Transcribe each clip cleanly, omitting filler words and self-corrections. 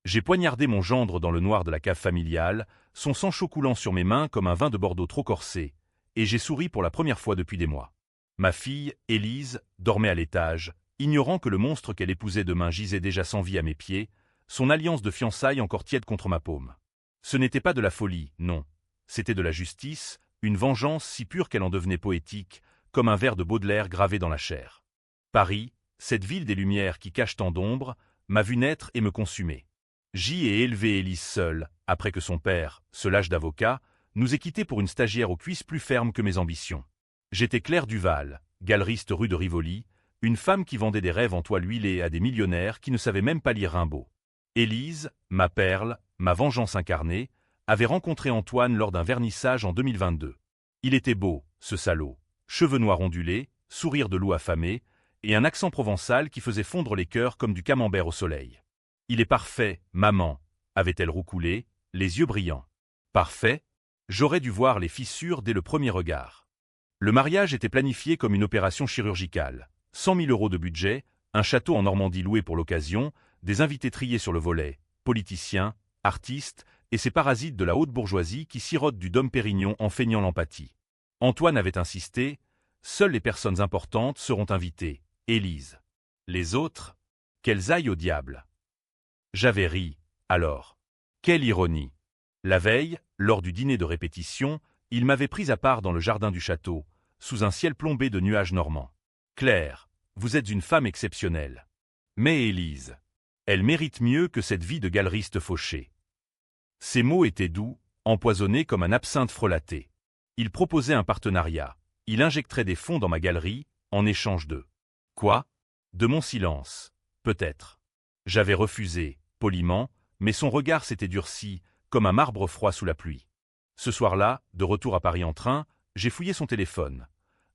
J'ai poignardé mon gendre dans le noir de la cave familiale, son sang chaud coulant sur mes mains comme un vin de Bordeaux trop corsé, et j'ai souri pour la première fois depuis des mois. Ma fille, Élise, dormait à l'étage, ignorant que le monstre qu'elle épousait demain gisait déjà sans vie à mes pieds, son alliance de fiançailles encore tiède contre ma paume. Ce n'était pas de la folie, non. C'était de la justice, une vengeance si pure qu'elle en devenait poétique, comme un vers de Baudelaire gravé dans la chair. Paris, cette ville des lumières qui cache tant d'ombre, m'a vu naître et me consumer. J'y ai élevé Élise seule, après que son père, ce lâche d'avocat, nous ait quittés pour une stagiaire aux cuisses plus fermes que mes ambitions. J'étais Claire Duval, galeriste rue de Rivoli, une femme qui vendait des rêves en toile huilée à des millionnaires qui ne savaient même pas lire Rimbaud. Élise, ma perle, ma vengeance incarnée, avait rencontré Antoine lors d'un vernissage en 2022. Il était beau, ce salaud, cheveux noirs ondulés, sourire de loup affamé, et un accent provençal qui faisait fondre les cœurs comme du camembert au soleil. Il est parfait, maman, avait-elle roucoulé, les yeux brillants. Parfait? J'aurais dû voir les fissures dès le premier regard. Le mariage était planifié comme une opération chirurgicale. 100 000 € de budget, un château en Normandie loué pour l'occasion, des invités triés sur le volet, politiciens, artistes, et ces parasites de la haute bourgeoisie qui sirotent du Dom Pérignon en feignant l'empathie. Antoine avait insisté, seules les personnes importantes seront invitées, Élise. Les autres, qu'elles aillent au diable. J'avais ri, alors. Quelle ironie! La veille, lors du dîner de répétition, il m'avait pris à part dans le jardin du château, sous un ciel plombé de nuages normands. Claire, vous êtes une femme exceptionnelle. Mais Élise, elle mérite mieux que cette vie de galeriste fauché. Ses mots étaient doux, empoisonnés comme un absinthe frelaté. Il proposait un partenariat. Il injecterait des fonds dans ma galerie, en échange de... Quoi? De mon silence, peut-être. J'avais refusé, poliment, mais son regard s'était durci, comme un marbre froid sous la pluie. Ce soir-là, de retour à Paris en train, j'ai fouillé son téléphone.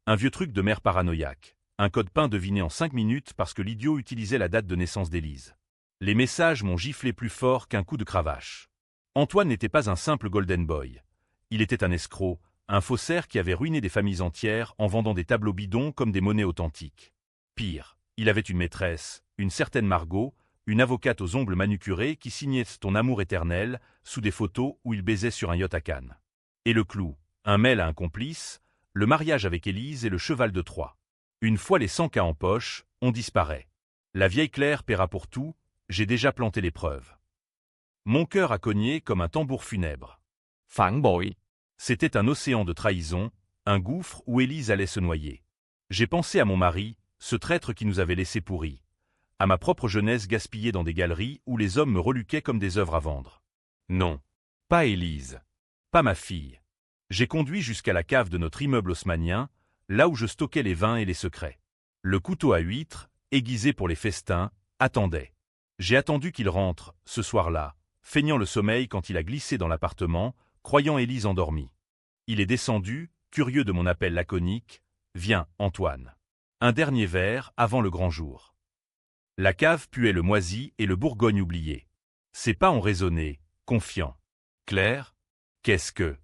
Un vieux truc de mère paranoïaque. Un code PIN deviné en 5 minutes parce que l'idiot utilisait la date de naissance d'Élise. Les messages m'ont giflé plus fort qu'un coup de cravache. Antoine n'était pas un simple golden boy. Il était un escroc, un faussaire qui avait ruiné des familles entières en vendant des tableaux bidons comme des monnaies authentiques. Pire, il avait une maîtresse, une certaine Margot, une avocate aux ongles manucurés qui signait ton amour éternel sous des photos où il baisait sur un yacht à Cannes. Et le clou, un mail à un complice, le mariage avec Élise et le cheval de Troie. Une fois les 100 K en poche, on disparaît. La vieille Claire paiera pour tout, j'ai déjà planté les preuves. Mon cœur a cogné comme un tambour funèbre. 反背 C'était un océan de trahison, un gouffre où Élise allait se noyer. J'ai pensé à mon mari, ce traître qui nous avait laissés pourris. À ma propre jeunesse gaspillée dans des galeries où les hommes me reluquaient comme des œuvres à vendre. Non. Pas Élise. Pas ma fille. J'ai conduit jusqu'à la cave de notre immeuble haussmannien, là où je stockais les vins et les secrets. Le couteau à huîtres, aiguisé pour les festins, attendait. J'ai attendu qu'il rentre, ce soir-là, feignant le sommeil quand il a glissé dans l'appartement, croyant Élise endormie. Il est descendu, curieux de mon appel laconique. « Viens, Antoine. » Un dernier verre avant le grand jour. La cave puait le moisi et le Bourgogne oublié. Ses pas ont résonné, confiants. « Claire, qu'est-ce que... »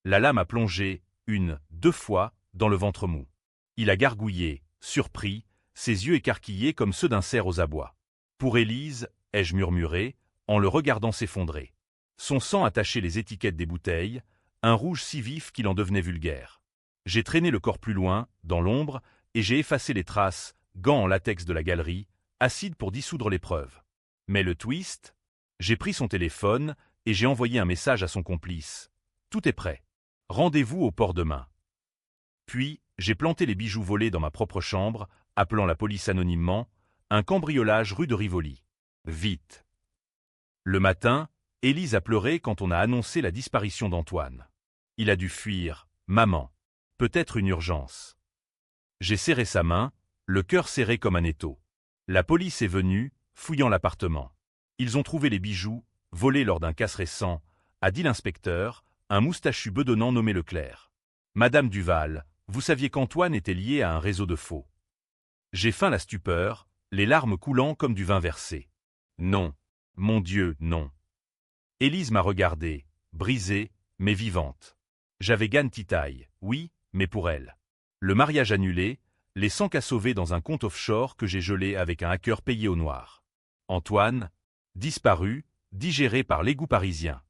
La lame a plongé, 2 fois, dans le ventre mou. Il a gargouillé, surpris, ses yeux écarquillés comme ceux d'un cerf aux abois. Pour Élise, ai-je murmuré, en le regardant s'effondrer. Son sang a taché les étiquettes des bouteilles, un rouge si vif qu'il en devenait vulgaire. J'ai traîné le corps plus loin, dans l'ombre, et j'ai effacé les traces, gants en latex de la galerie, acide pour dissoudre les preuves. Mais le twist, j'ai pris son téléphone et j'ai envoyé un message à son complice. Tout est prêt. Rendez-vous au port demain. Puis, j'ai planté les bijoux volés dans ma propre chambre, appelant la police anonymement, un cambriolage rue de Rivoli. Vite. Le matin, Élise a pleuré quand on a annoncé la disparition d'Antoine. Il a dû fuir, maman. Peut-être une urgence. J'ai serré sa main, le cœur serré comme un étau. La police est venue, fouillant l'appartement. Ils ont trouvé les bijoux, volés lors d'un casse récent, a dit l'inspecteur, un moustachu bedonnant nommé Leclerc. Madame Duval, vous saviez qu'Antoine était lié à un réseau de faux. J'ai feint la stupeur, les larmes coulant comme du vin versé. Non. Mon Dieu, non. Élise m'a regardée, brisée, mais vivante. J'avais gagne titaille, oui, mais pour elle. Le mariage annulé, les 100 K sauvés dans un compte offshore que j'ai gelé avec un hacker payé au noir. Antoine, disparu, digéré par l'égout parisien.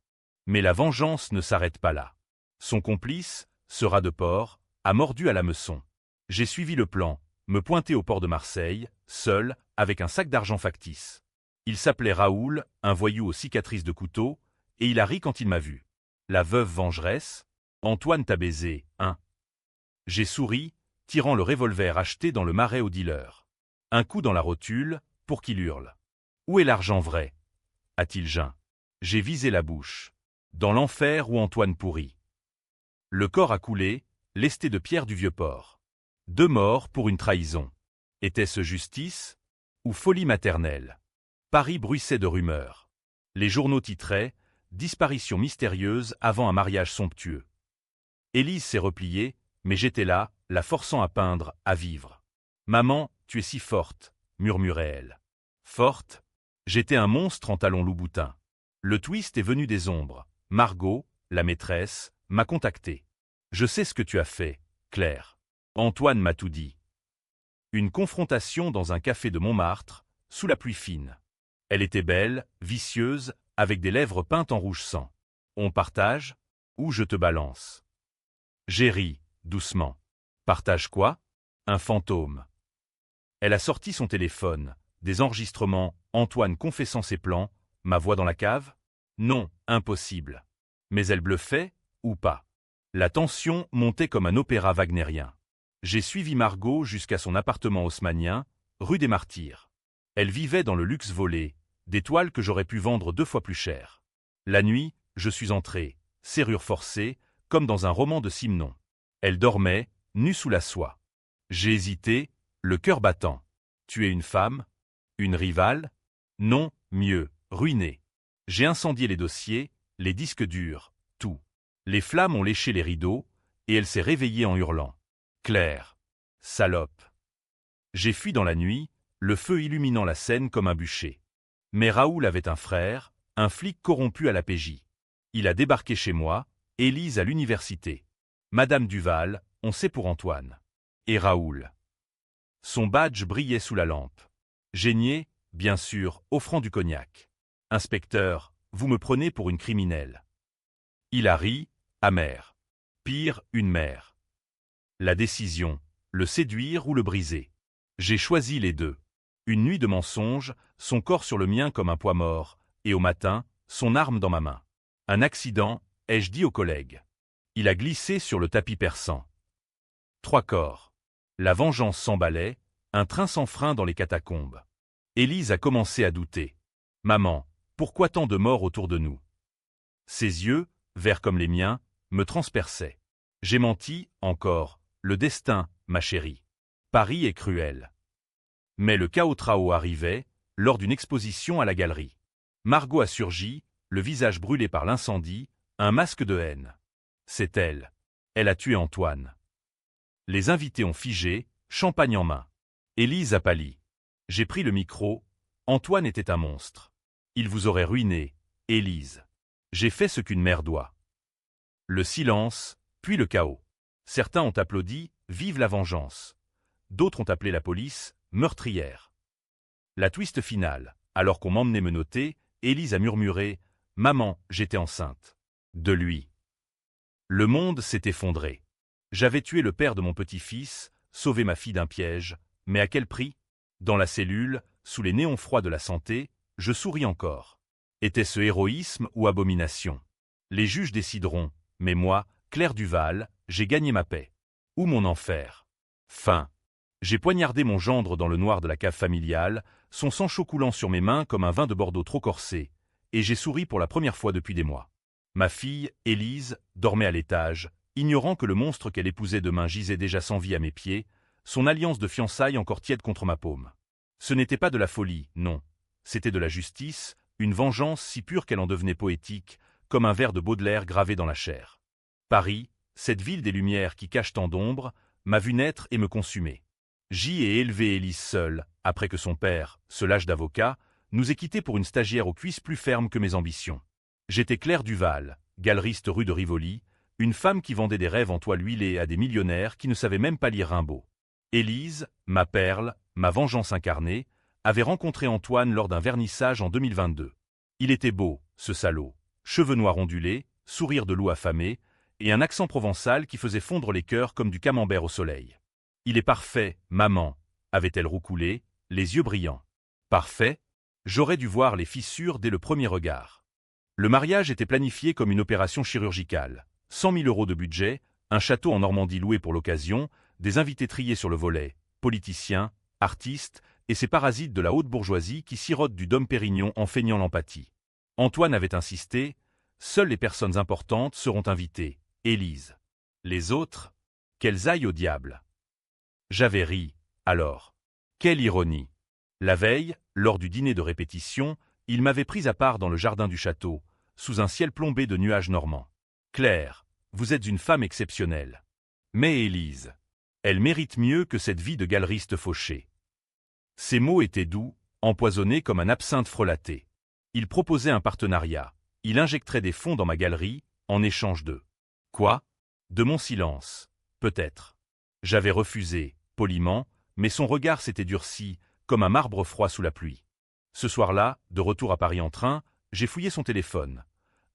Mais la vengeance ne s'arrête pas là. Son complice, ce rat de porc, a mordu à l'hameçon. J'ai suivi le plan, me pointer au port de Marseille, seul, avec un sac d'argent factice. Il s'appelait Raoul, un voyou aux cicatrices de couteau, et il a ri quand il m'a vu. La veuve vengeresse, Antoine t'a baisé, hein? J'ai souri, tirant le revolver acheté dans le marais au dealer. Un coup dans la rotule, pour qu'il hurle. Où est l'argent vrai? A-t-il geint. J'ai visé la bouche. Dans l'enfer où Antoine pourrit. Le corps a coulé, lesté de pierre du vieux port. 2 morts pour une trahison. Était-ce justice ou folie maternelle? Paris bruissait de rumeurs. Les journaux titraient « Disparition mystérieuse avant un mariage somptueux ». Élise s'est repliée, mais j'étais là, la forçant à peindre, à vivre. « Maman, tu es si forte », murmurait-elle. Forte? J'étais un monstre en talons loup-boutin. Le twist est venu des ombres. Margot, la maîtresse, m'a contacté. « Je sais ce que tu as fait, Claire. » Antoine m'a tout dit. Une confrontation dans un café de Montmartre, sous la pluie fine. Elle était belle, vicieuse, avec des lèvres peintes en rouge sang. On partage? Ou je te balance? J'ai ri, doucement. Partage quoi? Un fantôme. Elle a sorti son téléphone, des enregistrements, Antoine confessant ses plans, ma voix dans la cave? Non, impossible. Mais elle bluffait, ou pas? La tension montait comme un opéra wagnérien. J'ai suivi Margot jusqu'à son appartement haussmannien, rue des Martyrs. Elle vivait dans le luxe volé, des toiles que j'aurais pu vendre 2 fois plus cher. La nuit, je suis entré, serrure forcée, comme dans un roman de Simenon. Elle dormait, nue sous la soie. J'ai hésité, le cœur battant. Tu es une femme? Une rivale? Non, mieux, ruinée. J'ai incendié les dossiers, les disques durs, tout. Les flammes ont léché les rideaux, et elle s'est réveillée en hurlant. Claire. Salope. J'ai fui dans la nuit, le feu illuminant la scène comme un bûcher. Mais Raoul avait un frère, un flic corrompu à la PJ. Il a débarqué chez moi, Élise à l'université. Madame Duval, on sait pour Antoine. Et Raoul. Son badge brillait sous la lampe. Geignait, bien sûr, offrant du cognac. Inspecteur, vous me prenez pour une criminelle. Il a ri, amer. Pire, une mère. La décision, le séduire ou le briser. J'ai choisi les 2. Une nuit de mensonge, son corps sur le mien comme un poids mort, et au matin, son arme dans ma main. Un accident, ai-je dit aux collègues. Il a glissé sur le tapis persan. 3 corps. La vengeance s'emballait, un train sans frein dans les catacombes. Élise a commencé à douter. Maman, pourquoi tant de morts autour de nous? Ses yeux, verts comme les miens, me transperçaient. J'ai menti, encore, le destin, ma chérie. Paris est cruel. Mais le chaos Trao arrivait, lors d'une exposition à la galerie. Margot a surgi, le visage brûlé par l'incendie, un masque de haine. C'est elle. Elle a tué Antoine. Les invités ont figé, champagne en main. Élise a pâli. J'ai pris le micro. Antoine était un monstre. Il vous aurait ruiné, Élise. J'ai fait ce qu'une mère doit. Le silence, puis le chaos. Certains ont applaudi, vive la vengeance. D'autres ont appelé la police, meurtrière. La twist finale, alors qu'on m'emmenait menotter, Élise a murmuré « Maman, j'étais enceinte. » De lui. Le monde s'est effondré. J'avais tué le père de mon petit-fils, sauvé ma fille d'un piège, mais à quel prix? Dans la cellule, sous les néons froids de la santé, je souris encore. Était-ce héroïsme ou abomination? Les juges décideront, mais moi, Claire Duval, j'ai gagné ma paix. Ou mon enfer. Fin. J'ai poignardé mon gendre dans le noir de la cave familiale, son sang chaud coulant sur mes mains comme un vin de Bordeaux trop corsé, et j'ai souri pour la première fois depuis des mois. Ma fille, Élise, dormait à l'étage, ignorant que le monstre qu'elle épousait demain gisait déjà sans vie à mes pieds, son alliance de fiançailles encore tiède contre ma paume. Ce n'était pas de la folie, non. C'était de la justice, une vengeance si pure qu'elle en devenait poétique, comme un vers de Baudelaire gravé dans la chair. Paris, cette ville des lumières qui cache tant d'ombre, m'a vu naître et me consumer. J'y ai élevé Élise seule, après que son père, ce lâche d'avocat, nous ait quittés pour une stagiaire aux cuisses plus fermes que mes ambitions. J'étais Claire Duval, galeriste rue de Rivoli, une femme qui vendait des rêves en toile huilée à des millionnaires qui ne savaient même pas lire Rimbaud. Élise, ma perle, ma vengeance incarnée, avait rencontré Antoine lors d'un vernissage en 2022. Il était beau, ce salaud, cheveux noirs ondulés, sourire de loup affamé, et un accent provençal qui faisait fondre les cœurs comme du camembert au soleil. Il est parfait, maman, avait-elle roucoulé, les yeux brillants. Parfait? J'aurais dû voir les fissures dès le premier regard. Le mariage était planifié comme une opération chirurgicale. 100 000 € de budget, un château en Normandie loué pour l'occasion, des invités triés sur le volet, politiciens, artistes, et ces parasites de la haute bourgeoisie qui sirotent du Dom Pérignon en feignant l'empathie. Antoine avait insisté, seules les personnes importantes seront invitées, Élise. Les autres, qu'elles aillent au diable. J'avais ri, alors. Quelle ironie. La veille, lors du dîner de répétition, il m'avait pris à part dans le jardin du château, sous un ciel plombé de nuages normands. Claire, vous êtes une femme exceptionnelle. Mais Élise, elle mérite mieux que cette vie de galeriste fauchée. Ses mots étaient doux, empoisonnés comme un absinthe frelaté. Il proposait un partenariat. Il injecterait des fonds dans ma galerie, en échange de... Quoi? De mon silence, peut-être. J'avais refusé, poliment, mais son regard s'était durci, comme un marbre froid sous la pluie. Ce soir-là, de retour à Paris en train, j'ai fouillé son téléphone.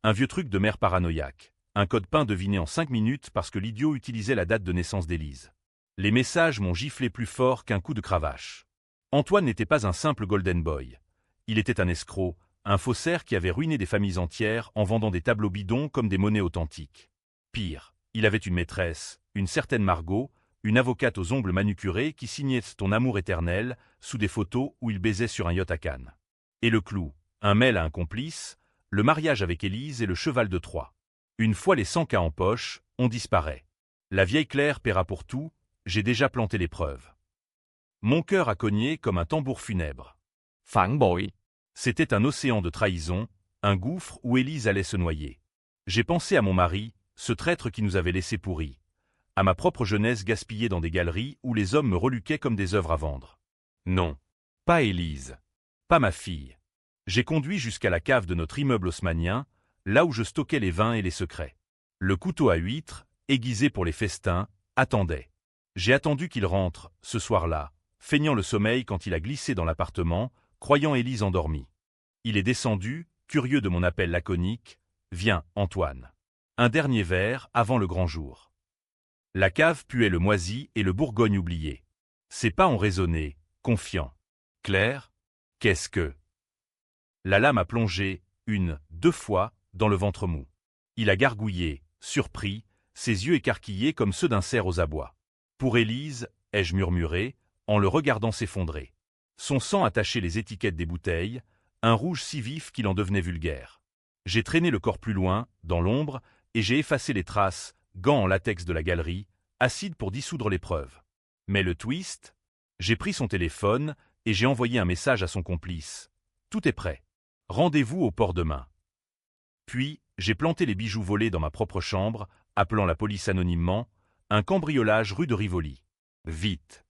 Un vieux truc de mère paranoïaque. Un code PIN deviné en 5 minutes parce que l'idiot utilisait la date de naissance d'Élise. Les messages m'ont giflé plus fort qu'un coup de cravache. Antoine n'était pas un simple golden boy. Il était un escroc, un faussaire qui avait ruiné des familles entières en vendant des tableaux bidons comme des monnaies authentiques. Pire, il avait une maîtresse, une certaine Margot, une avocate aux ongles manucurés qui signait ton amour éternel sous des photos où il baisait sur un yacht à Cannes. Et le clou, un mail à un complice, le mariage avec Élise et le cheval de Troie. Une fois les 100 K en poche, on disparaît. La vieille Claire paiera pour tout, j'ai déjà planté les preuves. Mon cœur a cogné comme un tambour funèbre. Phản bội. C'était un océan de trahison, un gouffre où Élise allait se noyer. J'ai pensé à mon mari, ce traître qui nous avait laissés pourris. À ma propre jeunesse gaspillée dans des galeries où les hommes me reluquaient comme des œuvres à vendre. Non. Pas Élise. Pas ma fille. J'ai conduit jusqu'à la cave de notre immeuble haussmannien, là où je stockais les vins et les secrets. Le couteau à huîtres, aiguisé pour les festins, attendait. J'ai attendu qu'il rentre, ce soir-là, feignant le sommeil quand il a glissé dans l'appartement, croyant Élise endormie. Il est descendu, curieux de mon appel laconique. « Viens, Antoine. Un dernier verre avant le grand jour. » La cave puait le moisi et le Bourgogne oublié. Ses pas ont résonné, confiants. « Claire, qu'est-ce que... » La lame a plongé, 2 fois, dans le ventre mou. Il a gargouillé, surpris, ses yeux écarquillés comme ceux d'un cerf aux abois. « Pour Élise, ai-je murmuré, en le regardant s'effondrer. Son sang attachait les étiquettes des bouteilles, un rouge si vif qu'il en devenait vulgaire. J'ai traîné le corps plus loin, dans l'ombre, et j'ai effacé les traces, gants en latex de la galerie, acide pour dissoudre les preuves. Mais le twist, j'ai pris son téléphone et j'ai envoyé un message à son complice. Tout est prêt. Rendez-vous au port demain. Puis, j'ai planté les bijoux volés dans ma propre chambre, appelant la police anonymement, un cambriolage rue de Rivoli. Vite.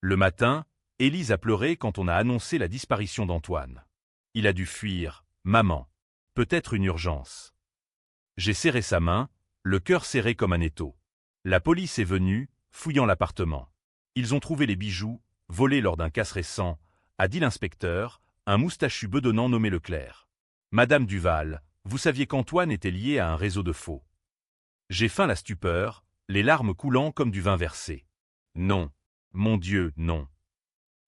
Le matin, Élise a pleuré quand on a annoncé la disparition d'Antoine. Il a dû fuir, maman. Peut-être une urgence. J'ai serré sa main, le cœur serré comme un étau. La police est venue, fouillant l'appartement. Ils ont trouvé les bijoux, volés lors d'un casse récent, a dit l'inspecteur, un moustachu bedonnant nommé Leclerc. Madame Duval, vous saviez qu'Antoine était lié à un réseau de faux. J'ai feint la stupeur, les larmes coulant comme du vin versé. Non. Mon Dieu, non.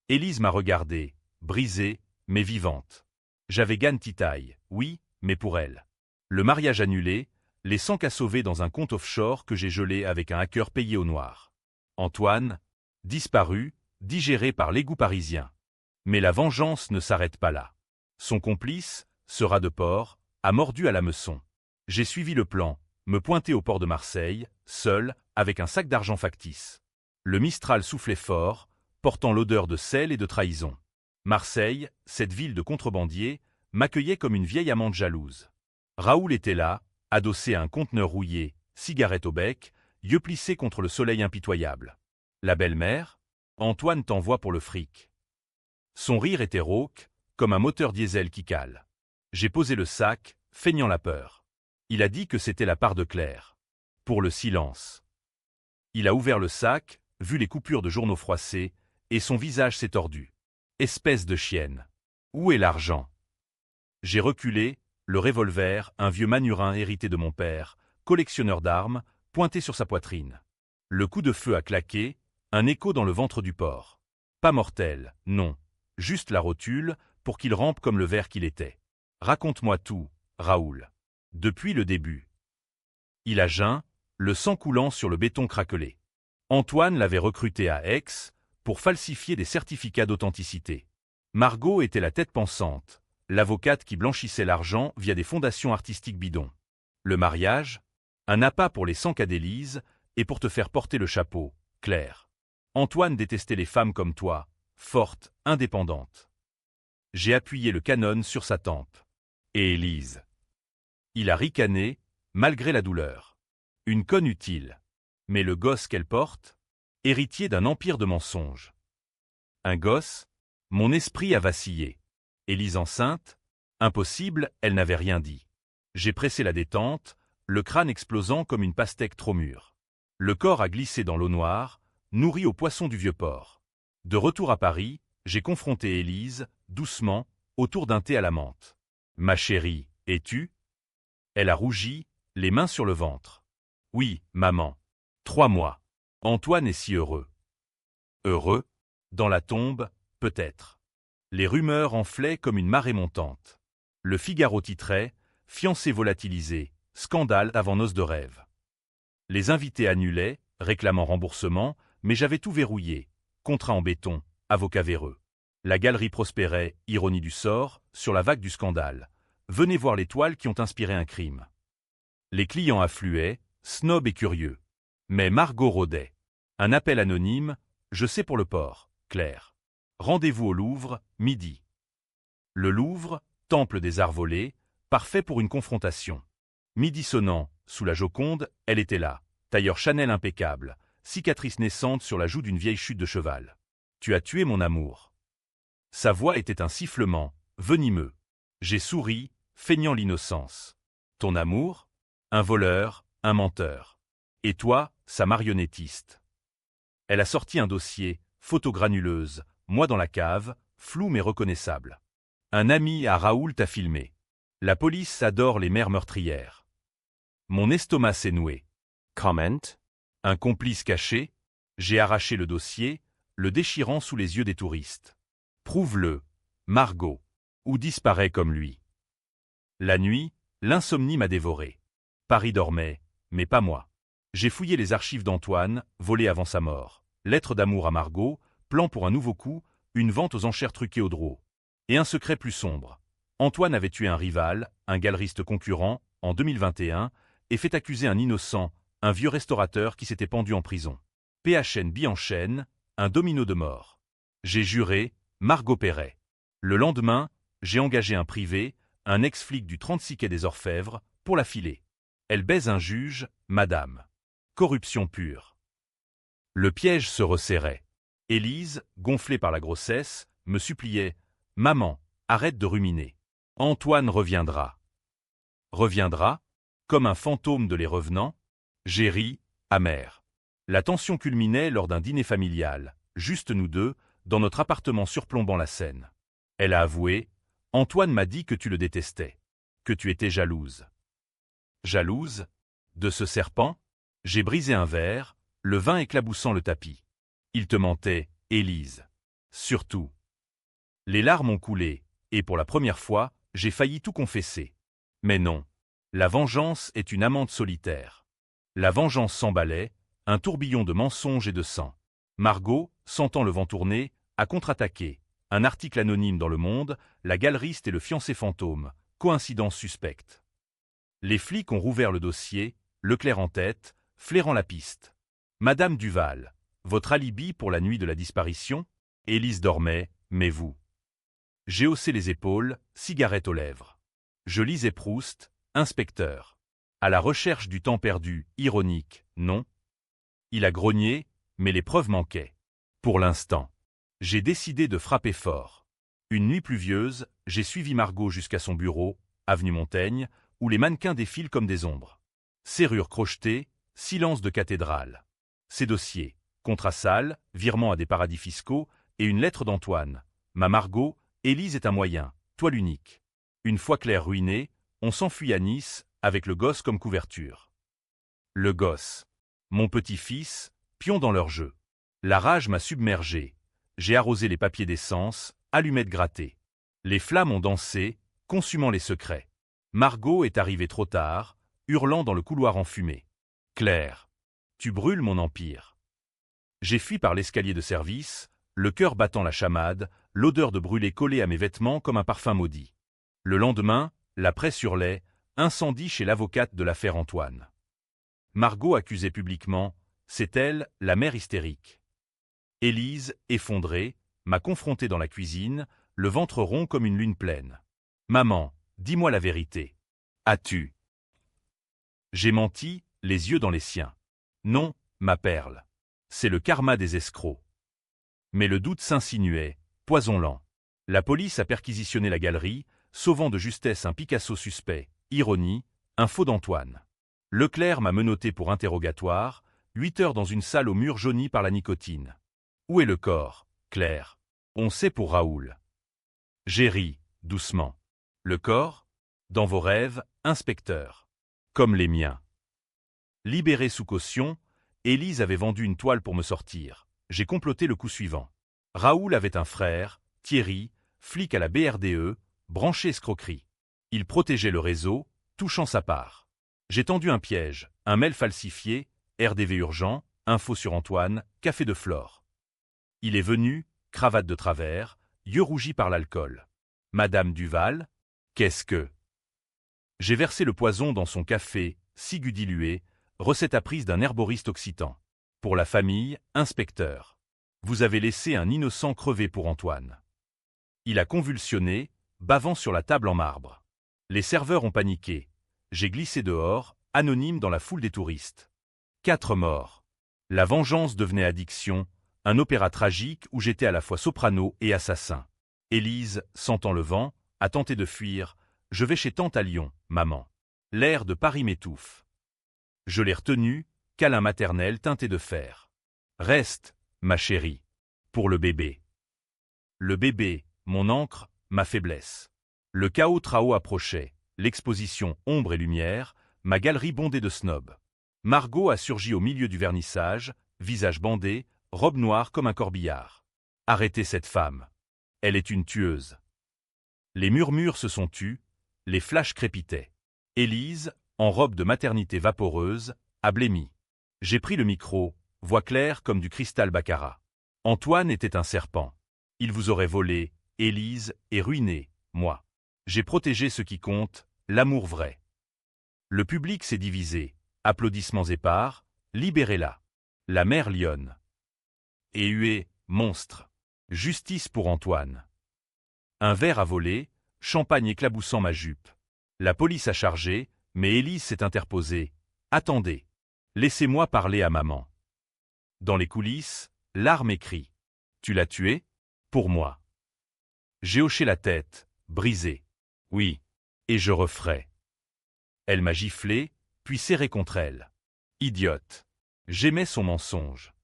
Élise m'a regardée, brisée, mais vivante. J'avais gagne titaille, oui, mais pour elle. Le mariage annulé, les 100 K sauvés dans un compte offshore que j'ai gelé avec un hacker payé au noir. Antoine, disparu, digéré par l'égout parisien. Mais la vengeance ne s'arrête pas là. Son complice, ce rat de porc, a mordu à l'hameçon. J'ai suivi le plan, me pointer au port de Marseille, seul, avec un sac d'argent factice. Le Mistral soufflait fort, portant l'odeur de sel et de trahison. Marseille, cette ville de contrebandiers, m'accueillait comme une vieille amante jalouse. Raoul était là, adossé à un conteneur rouillé, cigarette au bec, yeux plissés contre le soleil impitoyable. La belle-mère, Antoine t'envoie pour le fric. Son rire était rauque, comme un moteur diesel qui cale. J'ai posé le sac, feignant la peur. Il a dit que c'était la part de Claire. Pour le silence. Il a ouvert le sac, vu les coupures de journaux froissés, et son visage s'est tordu. Espèce de chienne. Où est l'argent? J'ai reculé, le revolver, un vieux manurin hérité de mon père, collectionneur d'armes, pointé sur sa poitrine. Le coup de feu a claqué, un écho dans le ventre du porc. Pas mortel, non. Juste la rotule, pour qu'il rampe comme le ver qu'il était. Raconte-moi tout, Raoul. Depuis le début. Il a jeun, le sang coulant sur le béton craquelé. Antoine l'avait recruté à Aix, pour falsifier des certificats d'authenticité. Margot était la tête pensante, l'avocate qui blanchissait l'argent via des fondations artistiques bidons. Le mariage, un appât pour les 100 cas d'Élise, et pour te faire porter le chapeau, Claire. Antoine détestait les femmes comme toi, fortes, indépendantes. J'ai appuyé le canon sur sa tempe. Et Élise. Il a ricané, malgré la douleur. Une conne utile. Mais le gosse qu'elle porte, héritier d'un empire de mensonges. Un gosse, mon esprit a vacillé. Élise enceinte, impossible, elle n'avait rien dit. J'ai pressé la détente, le crâne explosant comme une pastèque trop mûre. Le corps a glissé dans l'eau noire, nourri aux poissons du vieux port. De retour à Paris, j'ai confronté Élise, doucement, autour d'un thé à la menthe. « Ma chérie, es-tu » Elle a rougi, les mains sur le ventre. « Oui, maman. 3 mois. Antoine est si heureux. » Heureux? Dans la tombe, peut-être. Les rumeurs enflaient comme une marée montante. Le Figaro titrait « Fiancé volatilisé, scandale avant noces de rêve ». Les invités annulaient, réclamant remboursement, mais j'avais tout verrouillé. Contrat en béton, avocat véreux. La galerie prospérait, ironie du sort, sur la vague du scandale. Venez voir les toiles qui ont inspiré un crime. Les clients affluaient, snobs et curieux. Mais Margot rôdait. Un appel anonyme, je sais pour le port, Claire. Rendez-vous au Louvre, midi. Le Louvre, temple des arts volés, parfait pour une confrontation. Midi sonnant, sous la Joconde, elle était là, tailleur Chanel impeccable, cicatrice naissante sur la joue d'une vieille chute de cheval. Tu as tué mon amour. Sa voix était un sifflement, venimeux. J'ai souri, feignant l'innocence. Ton amour? Un voleur, un menteur. Et toi, sa marionnettiste. Elle a sorti un dossier, photo granuleuse, moi dans la cave, flou mais reconnaissable. Un ami à Raoul t'a filmé. La police adore les mères meurtrières. Mon estomac s'est noué. Comment? Un complice caché? J'ai arraché le dossier, le déchirant sous les yeux des touristes. Prouve-le, Margot, ou disparaît comme lui. La nuit, l'insomnie m'a dévoré. Paris dormait, mais pas moi. J'ai fouillé les archives d'Antoine, volées avant sa mort. Lettre d'amour à Margot, plan pour un nouveau coup, une vente aux enchères truquées au draw. Et un secret plus sombre. Antoine avait tué un rival, un galeriste concurrent, en 2021, et fait accuser un innocent, un vieux restaurateur qui s'était pendu en prison. PHN Bianchène, un domino de mort. J'ai juré, Margot paierait. Le lendemain, j'ai engagé un privé, un ex-flic du 36 quai des Orfèvres, pour la filer. Elle baise un juge, madame. Corruption pure. Le piège se resserrait. Élise, gonflée par la grossesse, me suppliait « Maman, arrête de ruminer. Antoine reviendra. » Reviendra? Comme un fantôme de les revenants? J'ai ri, amer. La tension culminait lors d'un dîner familial, juste nous deux, dans notre appartement surplombant la Seine. Elle a avoué « Antoine m'a dit que tu le détestais, que tu étais jalouse. » Jalouse? De ce serpent? J'ai brisé un verre, le vin éclaboussant le tapis. Il te mentait, Élise. Surtout. Les larmes ont coulé, et pour la première fois, j'ai failli tout confesser. Mais non. La vengeance est une amante solitaire. La vengeance s'emballait, un tourbillon de mensonges et de sang. Margot, sentant le vent tourner, a contre-attaqué. Un article anonyme dans Le Monde, la galeriste et le fiancé fantôme, coïncidence suspecte. Les flics ont rouvert le dossier, Leclerc en tête, flairant la piste. Madame Duval, votre alibi pour la nuit de la disparition? Élise dormait, mais vous? J'ai haussé les épaules, cigarette aux lèvres. Je lisais Proust, inspecteur. À la recherche du temps perdu, ironique, non? Il a grogné, mais les preuves manquaient. Pour l'instant. J'ai décidé de frapper fort. Une nuit pluvieuse, j'ai suivi Margot jusqu'à son bureau, avenue Montaigne, où les mannequins défilent comme des ombres. Serrure crochetée, silence de cathédrale. Ses dossiers, contrat sale, virement à des paradis fiscaux et une lettre d'Antoine. Ma Margot, Élise est un moyen, toi l'unique. Une fois Claire ruinée, on s'enfuit à Nice, avec le gosse comme couverture. Le gosse. Mon petit-fils, pion dans leur jeu. La rage m'a submergé. J'ai arrosé les papiers d'essence, allumettes grattées. Les flammes ont dansé, consumant les secrets. Margot est arrivée trop tard, hurlant dans le couloir enfumé. Claire. Tu brûles mon empire. J'ai fui par l'escalier de service, le cœur battant la chamade, l'odeur de brûlé collée à mes vêtements comme un parfum maudit. Le lendemain, la presse hurlait, incendie chez l'avocate de l'affaire Antoine. Margot accusait publiquement, c'est elle, la mère hystérique. Élise, effondrée, m'a confronté dans la cuisine, le ventre rond comme une lune pleine. Maman, dis-moi la vérité. As-tu? J'ai menti, les yeux dans les siens. Non, ma perle. C'est le karma des escrocs. Mais le doute s'insinuait, poison lent. La police a perquisitionné la galerie, sauvant de justesse un Picasso suspect, ironie, un faux d'Antoine. Leclerc m'a menotté pour interrogatoire, 8 heures dans une salle au mur jauni par la nicotine. Où est le corps, Claire? On sait pour Raoul. J'ai ri, doucement. Le corps? Dans vos rêves, inspecteur. Comme les miens. Libérée sous caution, Élise avait vendu une toile pour me sortir. J'ai comploté le coup suivant. Raoul avait un frère, Thierry, flic à la BRDE, branché escroquerie. Il protégeait le réseau, touchant sa part. J'ai tendu un piège, un mail falsifié, RDV urgent, info sur Antoine, café de Flore. Il est venu, cravate de travers, yeux rougis par l'alcool. Madame Duval, qu'est-ce que... J'ai versé le poison dans son café, ciguë dilué, recette apprise d'un herboriste occitan. Pour la famille, inspecteur. Vous avez laissé un innocent crever pour Antoine. Il a convulsionné, bavant sur la table en marbre. Les serveurs ont paniqué. J'ai glissé dehors, anonyme dans la foule des touristes. 4 morts. La vengeance devenait addiction, un opéra tragique où j'étais à la fois soprano et assassin. Élise, sentant le vent, a tenté de fuir. Je vais chez tante à Lyon, maman. L'air de Paris m'étouffe. Je l'ai retenue, câlin maternel teinté de fer. Reste, ma chérie. Pour le bébé. Le bébé, mon encre, ma faiblesse. Le chaos trao approchait, l'exposition ombre et lumière, ma galerie bondée de snobs. Margot a surgi au milieu du vernissage, visage bandé, robe noire comme un corbillard. Arrêtez cette femme. Elle est une tueuse. Les murmures se sont tus, les flashs crépitaient. Élise, en robe de maternité vaporeuse, a blêmi. J'ai pris le micro, voix claire comme du cristal baccarat. Antoine était un serpent. Il vous aurait volé, Élise, et ruiné, moi. J'ai protégé ce qui compte, l'amour vrai. Le public s'est divisé. Applaudissements épars, libérez-la. La mère lionne. Et huée, monstre. Justice pour Antoine. Un verre a volé, champagne éclaboussant ma jupe. La police a chargé, mais Élise s'est interposée. Attendez. Laissez-moi parler à maman. Dans les coulisses, larmes et cris. Tu l'as tué? Pour moi. J'ai hoché la tête, brisé. Oui. Et je referai. Elle m'a giflé, puis serré contre elle. Idiote. J'aimais son mensonge.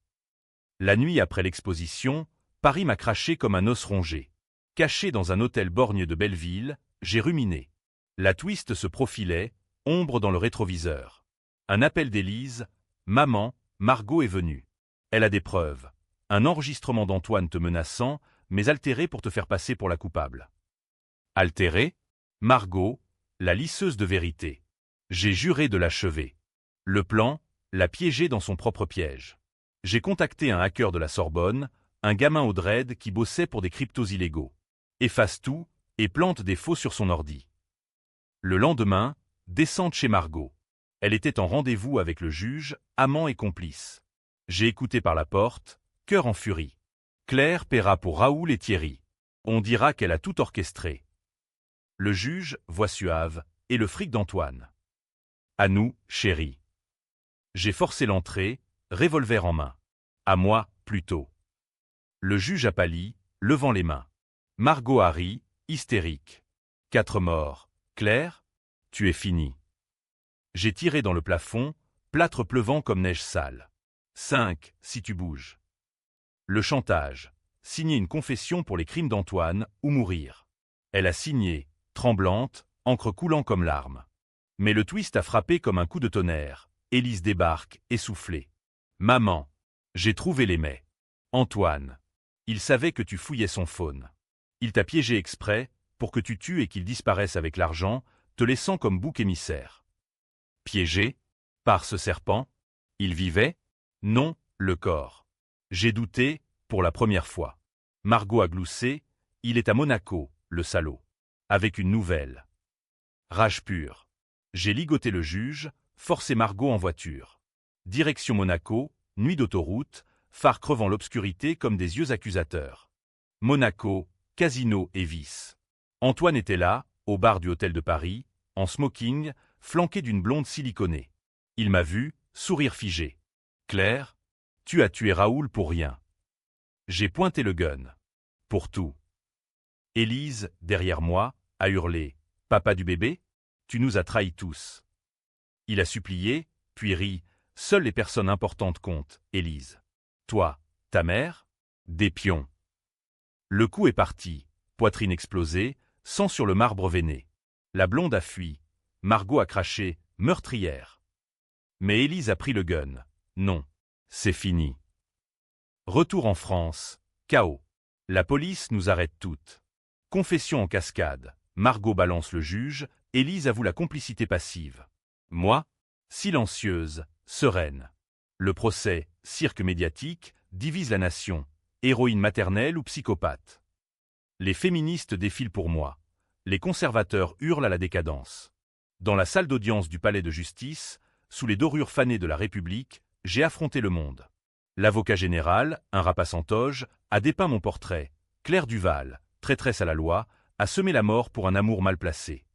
La nuit après l'exposition, Paris m'a craché comme un os rongé. Caché dans un hôtel borgne de Belleville, j'ai ruminé. La twist se profilait, ombre dans le rétroviseur. Un appel d'Élise. Maman, Margot est venue. Elle a des preuves. Un enregistrement d'Antoine te menaçant, mais altéré pour te faire passer pour la coupable. Altéré? Margot, la lisseuse de vérité. J'ai juré de l'achever. Le plan, la piéger dans son propre piège. J'ai contacté un hacker de la Sorbonne, un gamin au dread qui bossait pour des cryptos illégaux. Efface tout et plante des faux sur son ordi. Le lendemain, descente chez Margot. Elle était en rendez-vous avec le juge, amant et complice. J'ai écouté par la porte, cœur en furie. Claire paiera pour Raoul et Thierry. On dira qu'elle a tout orchestré. Le juge, voix suave, et le fric d'Antoine. À nous, chérie. J'ai forcé l'entrée, revolver en main. À moi, plutôt. Le juge a pâli, levant les mains. Margot a ri, hystérique. 4 morts. Claire, tu es finie. J'ai tiré dans le plafond, plâtre pleuvant comme neige sale. 5, si tu bouges. Le chantage. signer une confession pour les crimes d'Antoine ou mourir. Elle a signé, tremblante, encre coulant comme larmes. Mais le twist a frappé comme un coup de tonnerre. Élise débarque, essoufflée. « Maman, j'ai trouvé les mets. Antoine, il savait que tu fouillais son phone. Il t'a piégé exprès, pour que tu tues et qu'il disparaisse avec l'argent, te laissant comme bouc émissaire. » Piégé? Par ce serpent? Il vivait? Non, le corps. J'ai douté, pour la première fois. Margot a gloussé, il est à Monaco, le salaud. Avec une nouvelle. Rage pure. J'ai ligoté le juge, forcé Margot en voiture. Direction Monaco, nuit d'autoroute, phare crevant l'obscurité comme des yeux accusateurs. Monaco, casino et vice. Antoine était là, au bar du hôtel de Paris, en smoking, flanqué d'une blonde siliconée. Il m'a vu, sourire figé. « Claire, tu as tué Raoul pour rien. » J'ai pointé le gun. Pour tout. Élise, derrière moi, a hurlé. « Papa du bébé, tu nous as trahis tous. » Il a supplié, puis ri. « Seules les personnes importantes comptent, Élise. Toi, ta mère, des pions. » Le coup est parti, poitrine explosée, sang sur le marbre veiné. La blonde a fui. Margot a craché, meurtrière. Mais Élise a pris le gun. Non, c'est fini. Retour en France, chaos. La police nous arrête toutes. Confession en cascade. Margot balance le juge, Élise avoue la complicité passive. Moi, silencieuse, sereine. Le procès, cirque médiatique, divise la nation, héroïne maternelle ou psychopathe. Les féministes défilent pour moi. Les conservateurs hurlent à la décadence. Dans la salle d'audience du palais de justice, sous les dorures fanées de la République, j'ai affronté le monde. L'avocat général, un rapace en toge, a dépeint mon portrait. Claire Duval, traîtresse à la loi, a semé la mort pour un amour mal placé.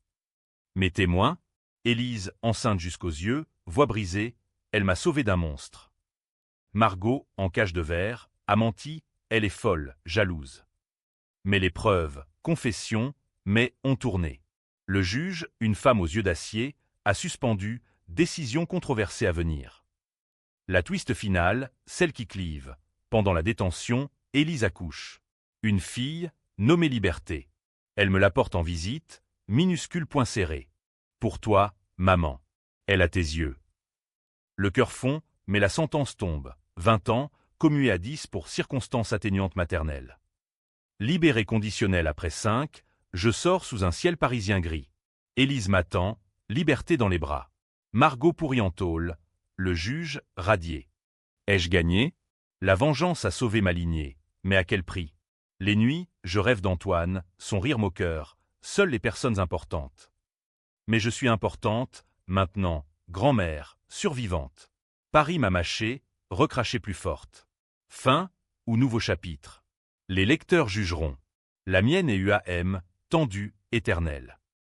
Mes témoins, Élise, enceinte jusqu'aux yeux, voix brisée, elle m'a sauvé d'un monstre. Margot, en cage de verre, a menti, elle est folle, jalouse. Mais les preuves, confession, mais ont tourné. Le juge, une femme aux yeux d'acier, a suspendu, décision controversée à venir. La twist finale, celle qui clive. Pendant la détention, Élise accouche. Une fille, nommée Liberté. Elle me l'apporte en visite, minuscule point serré. Pour toi, maman. Elle a tes yeux. Le cœur fond, mais la sentence tombe. 20 ans, commuée à 10 pour circonstances atténuantes maternelles. Libéré conditionnel après 5, je sors sous un ciel parisien gris. Élise m'attend, Liberté dans les bras. Margot pourrie en tôle, le juge radié. Ai-je gagné? La vengeance a sauvé ma lignée, mais à quel prix? Les nuits, je rêve d'Antoine, son rire moqueur, seules les personnes importantes. Mais je suis importante, maintenant, grand-mère, survivante. Paris m'a mâché, recraché plus forte. Fin ou nouveau chapitre? Les lecteurs jugeront. La mienne est UAM, tendue, éternelle.